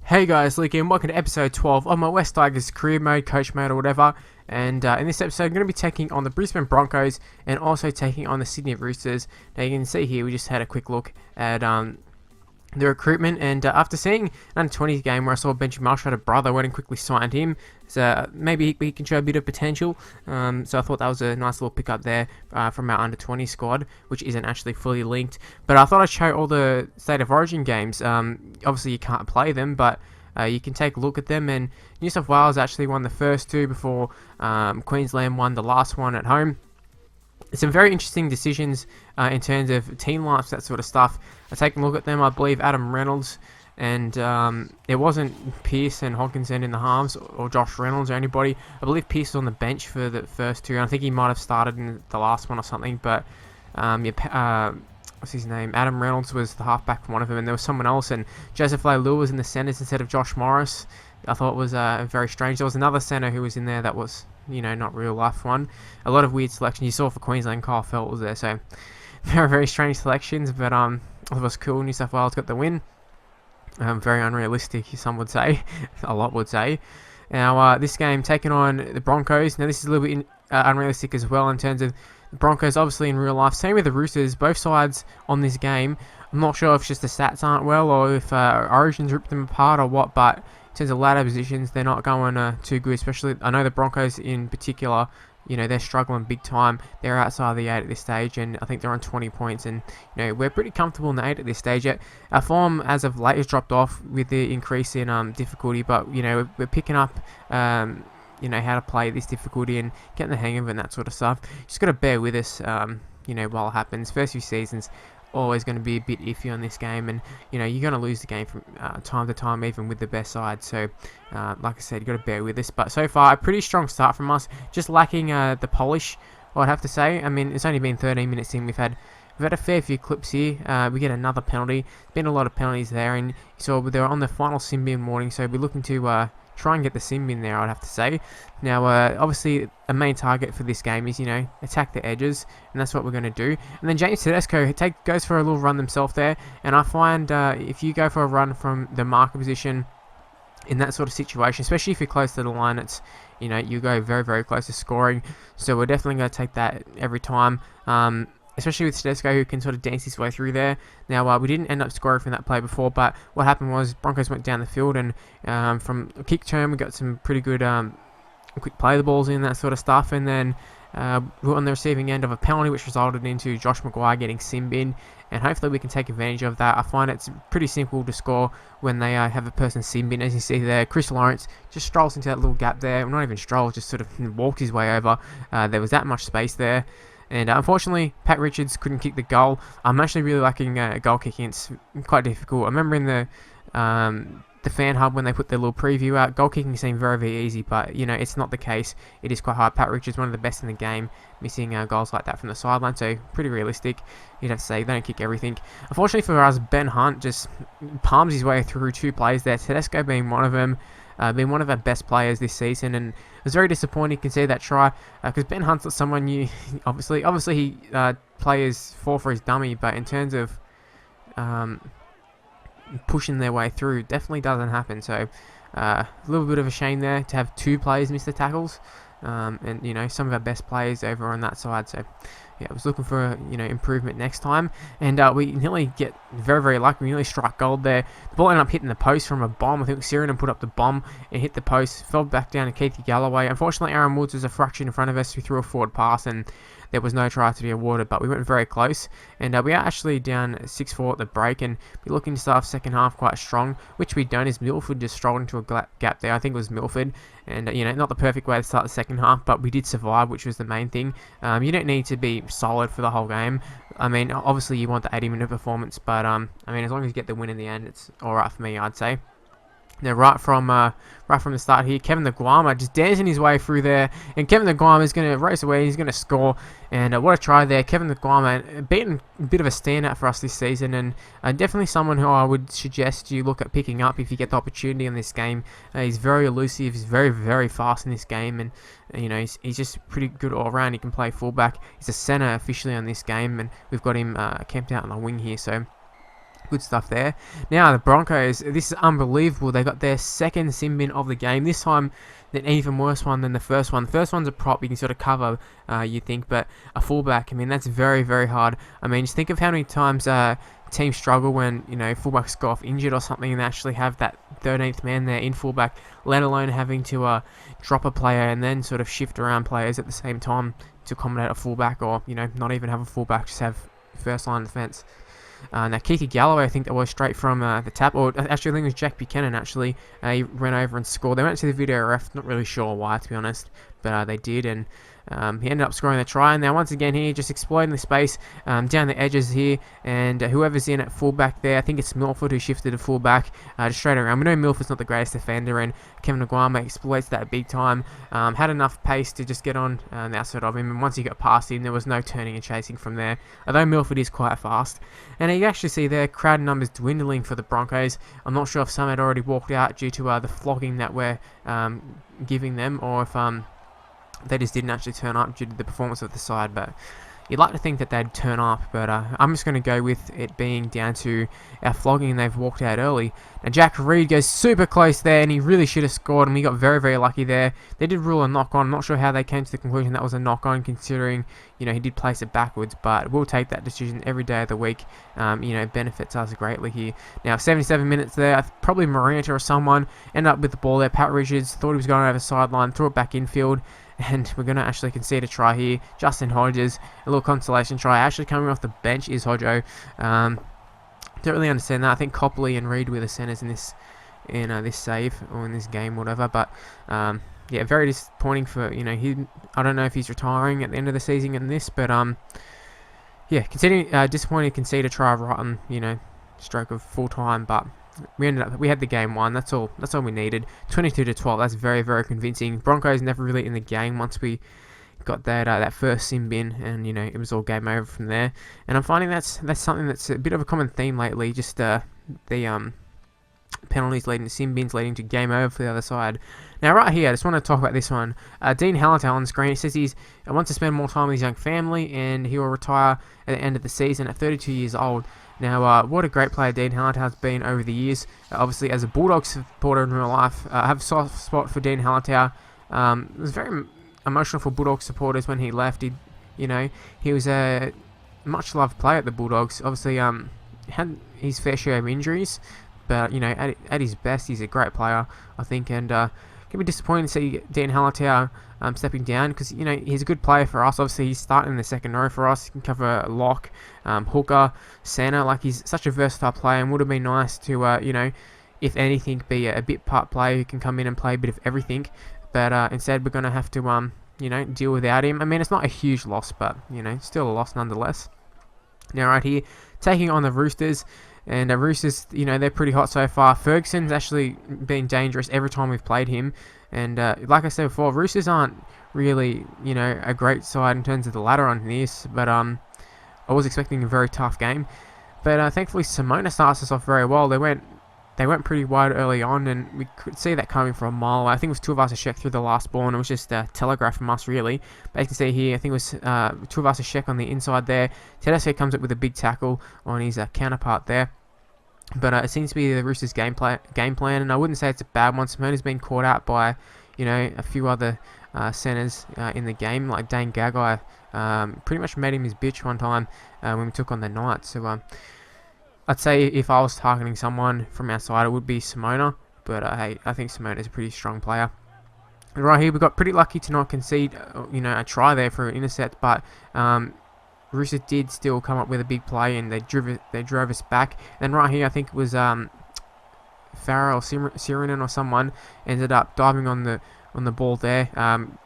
Hey guys, Luke here, and welcome to episode 12 of my West Tigers career mode, coach mode or whatever. And in this episode I'm going to be taking on the Brisbane Broncos and also taking on the Sydney Roosters. Now you can see here we just had a quick look at the recruitment, and after seeing an under-20s game where I saw Benji Marshall had a brother, I went and quickly signed him. So maybe he can show a bit of potential. So I thought that was a nice little pickup there from our under-20 squad, which isn't actually fully linked. But I thought I'd show all the State of Origin games. Obviously you can't play them, but you can take a look at them. And New South Wales actually won the first two before Queensland won the last one at home. Some very interesting decisions in terms of team lineups, that sort of stuff. I take a look at them. I believe Adam Reynolds and it wasn't Pearce and Hodkinson in the halves or Josh Reynolds or anybody. I believe Pearce was on the bench for the first two, and I think he might have started in the last one or something. But what's his name? Adam Reynolds was the halfback for one of them, and there was someone else, and Joseph Leilua was in the centres instead of Josh Morris. I thought it was very strange. There was another centre who was in there that was, not real life one. A lot of weird selections. You saw for Queensland, Kyle Felt was there, so very, very strange selections, but it was cool. New South Wales got the win. Very unrealistic, some would say. A lot would say. Now, this game taking on the Broncos. Now, this is a little bit unrealistic as well in terms of the Broncos, obviously in real life. Same with the Roosters. Both sides on this game. I'm not sure if just the stats aren't well or if Origins ripped them apart or what, but in terms of ladder positions, they're not going too good. Especially, I know the Broncos in particular, they're struggling big time. They're outside the 8 at this stage, and I think they're on 20 points. And, we're pretty comfortable in the 8 at this stage. Yet our form, as of late, has dropped off with the increase in difficulty. But, we're picking up, how to play this difficulty and getting the hang of it and that sort of stuff. Just got to bear with us, while it happens. First few seasons, always going to be a bit iffy on this game, and you're going to lose the game from time to time, even with the best side. So like I said, you got to bear with this, but so far a pretty strong start from us, just lacking the polish, I'd have to say. I mean, it's only been 13 minutes in. We've had a fair few clips here. We get another penalty. Been a lot of penalties there, and so they're on the final sin bin warning, so we're looking to try and get the sin bin there, I'd have to say. Now, obviously, a main target for this game is, attack the edges, and that's what we're going to do. And then James Tedesco goes for a little run himself there, and I find if you go for a run from the marker position in that sort of situation, especially if you're close to the line, it's, you go very, very close to scoring. So we're definitely going to take that every time. Especially with Tedesco, who can sort of dance his way through there. Now, we didn't end up scoring from that play before, but what happened was Broncos went down the field, and from a kick turn, we got some pretty good quick play the balls in, that sort of stuff, and then we were on the receiving end of a penalty, which resulted into Josh Maguire getting sin bin, and hopefully we can take advantage of that. I find it's pretty simple to score when they have a person sin bin. As you see there, Chris Lawrence just strolls into that little gap there. Well, not even strolls, just sort of walked his way over. There was that much space there. And unfortunately, Pat Richards couldn't kick the goal. I'm actually really liking goal kicking. It's quite difficult. I remember in the fan hub when they put their little preview out, goal kicking seemed very, very easy, but it's not the case. It is quite hard. Pat Richards, one of the best in the game, missing goals like that from the sideline, so pretty realistic. You'd have to say they don't kick everything. Unfortunately for us, Ben Hunt just palms his way through two plays there. Tedesco being one of them. Been one of our best players this season, and it was very disappointing to see that try, because Ben Hunt's not someone you obviously he players fall for his dummy, but in terms of pushing their way through, definitely doesn't happen. So a little bit of a shame there to have two players miss the tackles, and some of our best players over on that side. So yeah, I was looking for improvement next time, and we nearly get very, very lucky. We nearly strike gold there. The ball ended up hitting the post from a bomb. I think Sirenan put up the bomb and hit the post, fell back down to Keithy Galloway. Unfortunately, Aaron Woods was a fraction in front of us. We threw a forward pass, and there was no try to be awarded, but we went very close, and we are actually down 6-4 at the break, and we're looking to start second half quite strong, which we don't, as Milford just strolled into a gap there. I think it was Milford, and not the perfect way to start the second half, but we did survive, which was the main thing. You don't need to be solid for the whole game. I mean, obviously you want the 80-minute performance, but I mean, as long as you get the win in the end, it's alright for me, I'd say. Now, right from the start here, Kevin Naguama just dancing his way through there, and Kevin Naguama is going to race away. He's going to score, and what a try there. Kevin Naguama being a bit of a standout for us this season, and definitely someone who I would suggest you look at picking up if you get the opportunity in this game. He's very elusive. He's very, very fast in this game, and he's just pretty good all around. He can play fullback. He's a centre officially on this game, and we've got him camped out on the wing here, so Good stuff there. Now the Broncos, this is unbelievable. They got their second sin bin of the game. This time, an even worse one than the first one. The first one's a prop you can sort of cover, you think, but a fullback, I mean, that's very, very hard. I mean, just think of how many times teams struggle when, fullbacks go off injured or something and they actually have that 13th man there in fullback, let alone having to drop a player and then sort of shift around players at the same time to accommodate a fullback, or, not even have a fullback, just have first line defence. Now, Keithy Galloway, I think that was straight from the tap, or actually I think it was Jack Buchanan, actually. He ran over and scored. They went to the video ref, not really sure why, to be honest, but they did, and he ended up scoring the try. And now, once again here, just exploiting the space down the edges here, and whoever's in at fullback there, I think it's Milford who shifted to fullback, just straight around. We know Milford's not the greatest defender, and Kevin Aguama exploits that big time. Had enough pace to just get on the outside of him, and once he got past him, there was no turning and chasing from there, although Milford is quite fast. And you actually see there, crowd numbers dwindling for the Broncos. I'm not sure if some had already walked out due to the flogging that we're giving them, or if they just didn't actually turn up due to the performance of the side, but you'd like to think that they'd turn up, but I'm just going to go with it being down to our flogging and they've walked out early. Now Jack Reed goes super close there, and he really should have scored, and we got very, very lucky there. They did rule a knock-on. I'm not sure how they came to the conclusion that was a knock-on, considering, he did place it backwards, but we'll take that decision every day of the week. It benefits us greatly here. Now, 77 minutes there, probably Miranda or someone ended up with the ball there. Pat Richards thought he was going over the sideline, threw it back infield, and we're going to actually concede a try here. Justin Hodges, a little consolation try. Actually coming off the bench is Hodjo. Don't really understand that. I think Copley and Reed were the centres in this save, or in this game, whatever. But yeah, very disappointing for I don't know if he's retiring at the end of the season in this, but yeah, considering disappointing to concede a try right on stroke of full time, but we had the game won. That's all we needed. 22-12. That's very, very convincing. Broncos never really in the game once we got that first sin bin, and it was all game over from there. And I'm finding that's something that's a bit of a common theme lately. Just the penalties leading to sin bins, leading to game over for the other side. Now, right here, I just want to talk about this one. Dean Hallertau on screen. He says he wants to spend more time with his young family, and he will retire at the end of the season at 32 years old. Now, what a great player Dean Hallertau has been over the years. Obviously, as a Bulldogs supporter in real life, I have a soft spot for Dean Hallertau. It was very emotional for Bulldogs supporters when he left. He was a much loved player at the Bulldogs. Obviously, had his fair share of injuries, but at his best, he's a great player, I think, and can be disappointing to see Dean Hallertau stepping down, because he's a good player for us. Obviously, he's starting in the second row for us. He can cover lock, hooker, centre. Like, he's such a versatile player, and would have been nice to if anything, be a bit part player who can come in and play a bit of everything. But instead, we're going to have to deal without him. I mean, it's not a huge loss, but still a loss nonetheless. Now, right here, taking on the Roosters. And Roosters, they're pretty hot so far. Ferguson's actually been dangerous every time we've played him. And like I said before, Roosters aren't really, a great side in terms of the ladder on this. But I was expecting a very tough game. But thankfully, Simona starts us off very well. They went pretty wide early on, and we could see that coming for a mile away. I think it was two of us a check through the last ball, and it was just a telegraph from us, really. But you can see here, I think it was two of us a check on the inside there. Tedesco comes up with a big tackle on his counterpart there. But it seems to be the Roosters' game plan, and I wouldn't say it's a bad one. Simona's been caught out by, a few other centres in the game, like Dane Gagai. Pretty much made him his bitch one time when we took on the Knights. So I'd say if I was targeting someone from outside, it would be Simona. But hey, I think Simona's a pretty strong player. And right here, we got pretty lucky to not concede, a try there for an intercept, but Roosters did still come up with a big play, and they drove us back. And right here, I think it was Farrell or Sirinen or someone ended up diving on the ball there.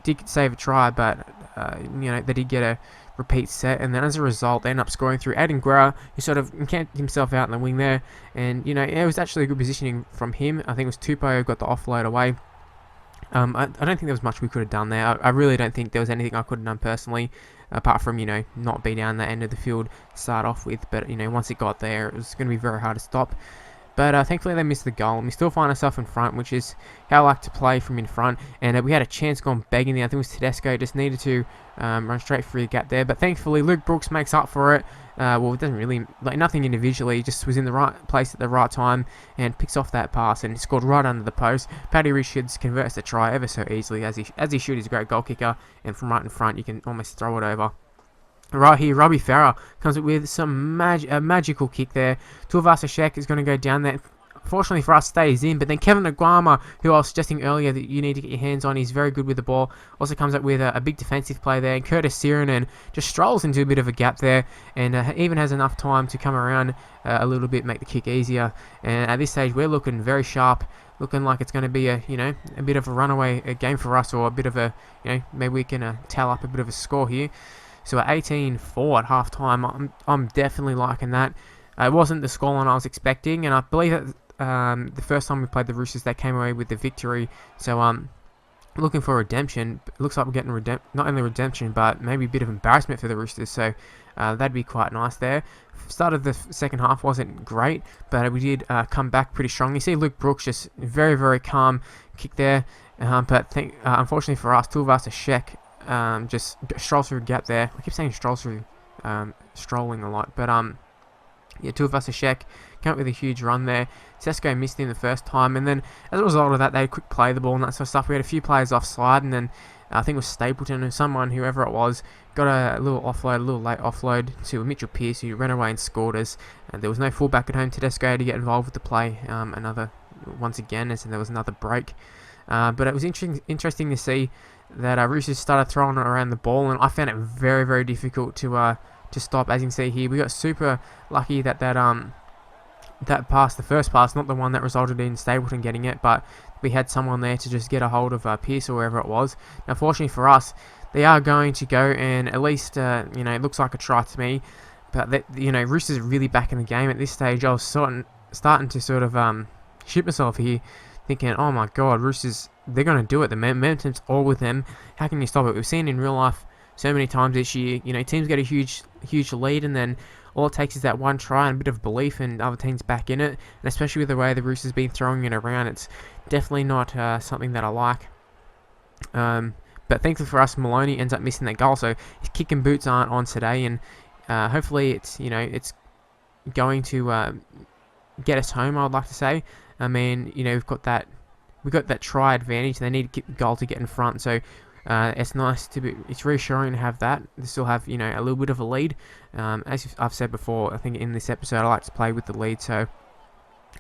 Did save a try, but they did get a repeat set, and then as a result, they end up scoring through Aiden Guerra, who sort of encamped himself out in the wing there. And it was actually a good positioning from him. I think it was Tupou who got the offload away. I don't think there was much we could have done there. I really don't think there was anything I could have done personally, apart from, not be down that end of the field to start off with. But, once it got there, it was going to be very hard to stop. But thankfully they missed the goal, and we still find ourselves in front, which is how I like to play from in front. And we had a chance gone begging there. I think it was Tedesco, just needed to run straight through the gap there. But thankfully Luke Brooks makes up for it. Well, it doesn't really, like, nothing individually, just was in the right place at the right time and picks off that pass and scored right under the post. Paddy Richards converts the try ever so easily, as he should. He's a great goal kicker, and from right in front you can almost throw it over. Right here, Robbie Farah comes up with some magical kick there. Tuivasa-Sheck is going to go down there. Fortunately for us, stays in, but then Kevin Aguama, who I was suggesting earlier that you need to get your hands on, he's very good with the ball, also comes up with a big defensive play there, and Curtis Sirenen just strolls into a bit of a gap there, and even has enough time to come around a little bit, make the kick easier. And at this stage, we're looking very sharp, looking like it's going to be a bit of a runaway game for us, or a bit of a, maybe we can tally up a bit of a score here. So at 18-4 at half time, I'm definitely liking that. It wasn't the scoreline I was expecting, and I believe that the first time we played the Roosters, they came away with the victory. So looking for redemption. It looks like we're getting not only redemption, but maybe a bit of embarrassment for the Roosters. So that'd be quite nice there. Start of the second half wasn't great, but we did come back pretty strongly. You see Luke Brooks just very, very calm kick there. But unfortunately for us, Tuivasa-Sheck just strolls through a gap there. I keep saying strolls through, strolling a lot, but yeah, Tuivasa-Sheck came up with a huge run there. Sesko missed him the first time, and then as a result of that, they quick play the ball and that sort of stuff. We had a few players offside, and then I think it was Stapleton or someone, whoever it was, got a little offload, a little late offload to Mitchell Pearce, who ran away and scored us. There was no fullback at home. Tedesco had to get involved with the play once again, as there was another break. But it was interesting to see that Roosters started throwing it around the ball, and I found it very, very difficult to stop. As you can see here, we got super lucky that pass, the first pass, not the one that resulted in Stapleton getting it, but we had someone there to just get a hold of Pearce or wherever it was. Now, fortunately for us, they are going to go and at least, it looks like a try to me, but Roosters are really back in the game at this stage. I was starting to sort of shit myself here, thinking, oh my god, Roosters, they're going to do it. The momentum's all with them. How can you stop it? We've seen in real life so many times this year, teams get a huge lead, and then all it takes is that one try and a bit of belief, and other teams back in it. And especially with the way the Roosters been throwing it around, it's definitely not something that I like. But thankfully for us, Maloney ends up missing that goal, so his kick and boots aren't on today, and hopefully it's it's going to get us home, I would like to say. I mean, we've got that try advantage. They need to get the goal to get in front, so it's nice it's reassuring to have that. They still have, a little bit of a lead. As I've said before, I think in this episode, I like to play with the lead, so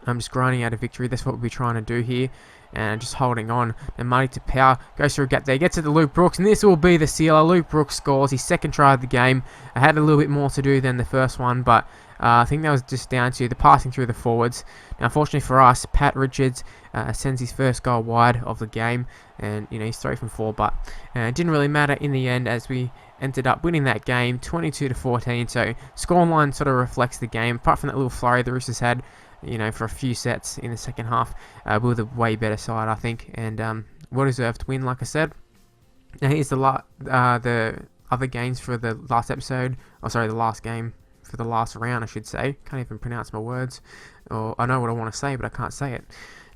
I'm just grinding out a victory. That's what we'll be trying to do here, and just holding on. And Marty Tapau goes through a gap there, gets it to Luke Brooks, and this will be the sealer. Luke Brooks scores his second try of the game. I had a little bit more to do than the first one, but I think that was just down to the passing through the forwards. Now, unfortunately for us, Pat Richards sends his first goal wide of the game, and he's 3 from 4, but it didn't really matter in the end, as we ended up winning that game 22-14. So scoreline sort of reflects the game. Apart from that little flurry the Roosters had, for a few sets in the second half, we were the way better side, I think, and well-deserved win, like I said. Now here's the other games for the last episode. Oh, sorry, the last game for the last round, I should say. Can't even pronounce my words. Or I know what I want to say, but I can't say it.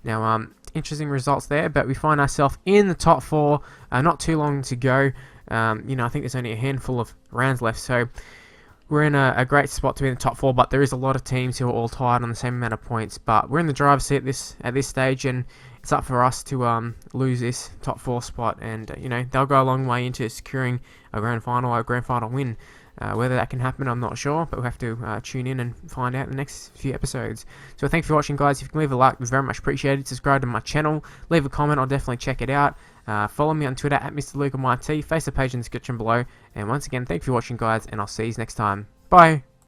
Now, interesting results there, but we find ourselves in the top 4. Not too long to go. I think there's only a handful of rounds left, so we're in a great spot to be in the top 4, but there is a lot of teams who are all tied on the same amount of points. But we're in the driver's seat at this stage, and it's up for us to lose this top 4 spot, and they'll go a long way into securing a grand final win. Whether that can happen, I'm not sure, but we'll have to tune in and find out in the next few episodes. So thanks for watching, guys. If you can leave a like, it's very much appreciated. Subscribe to my channel, leave a comment, I'll definitely check it out. Follow me on Twitter at MrLukeMyT, face the page in the description below. And once again, thanks for watching, guys, and I'll see you next time. Bye!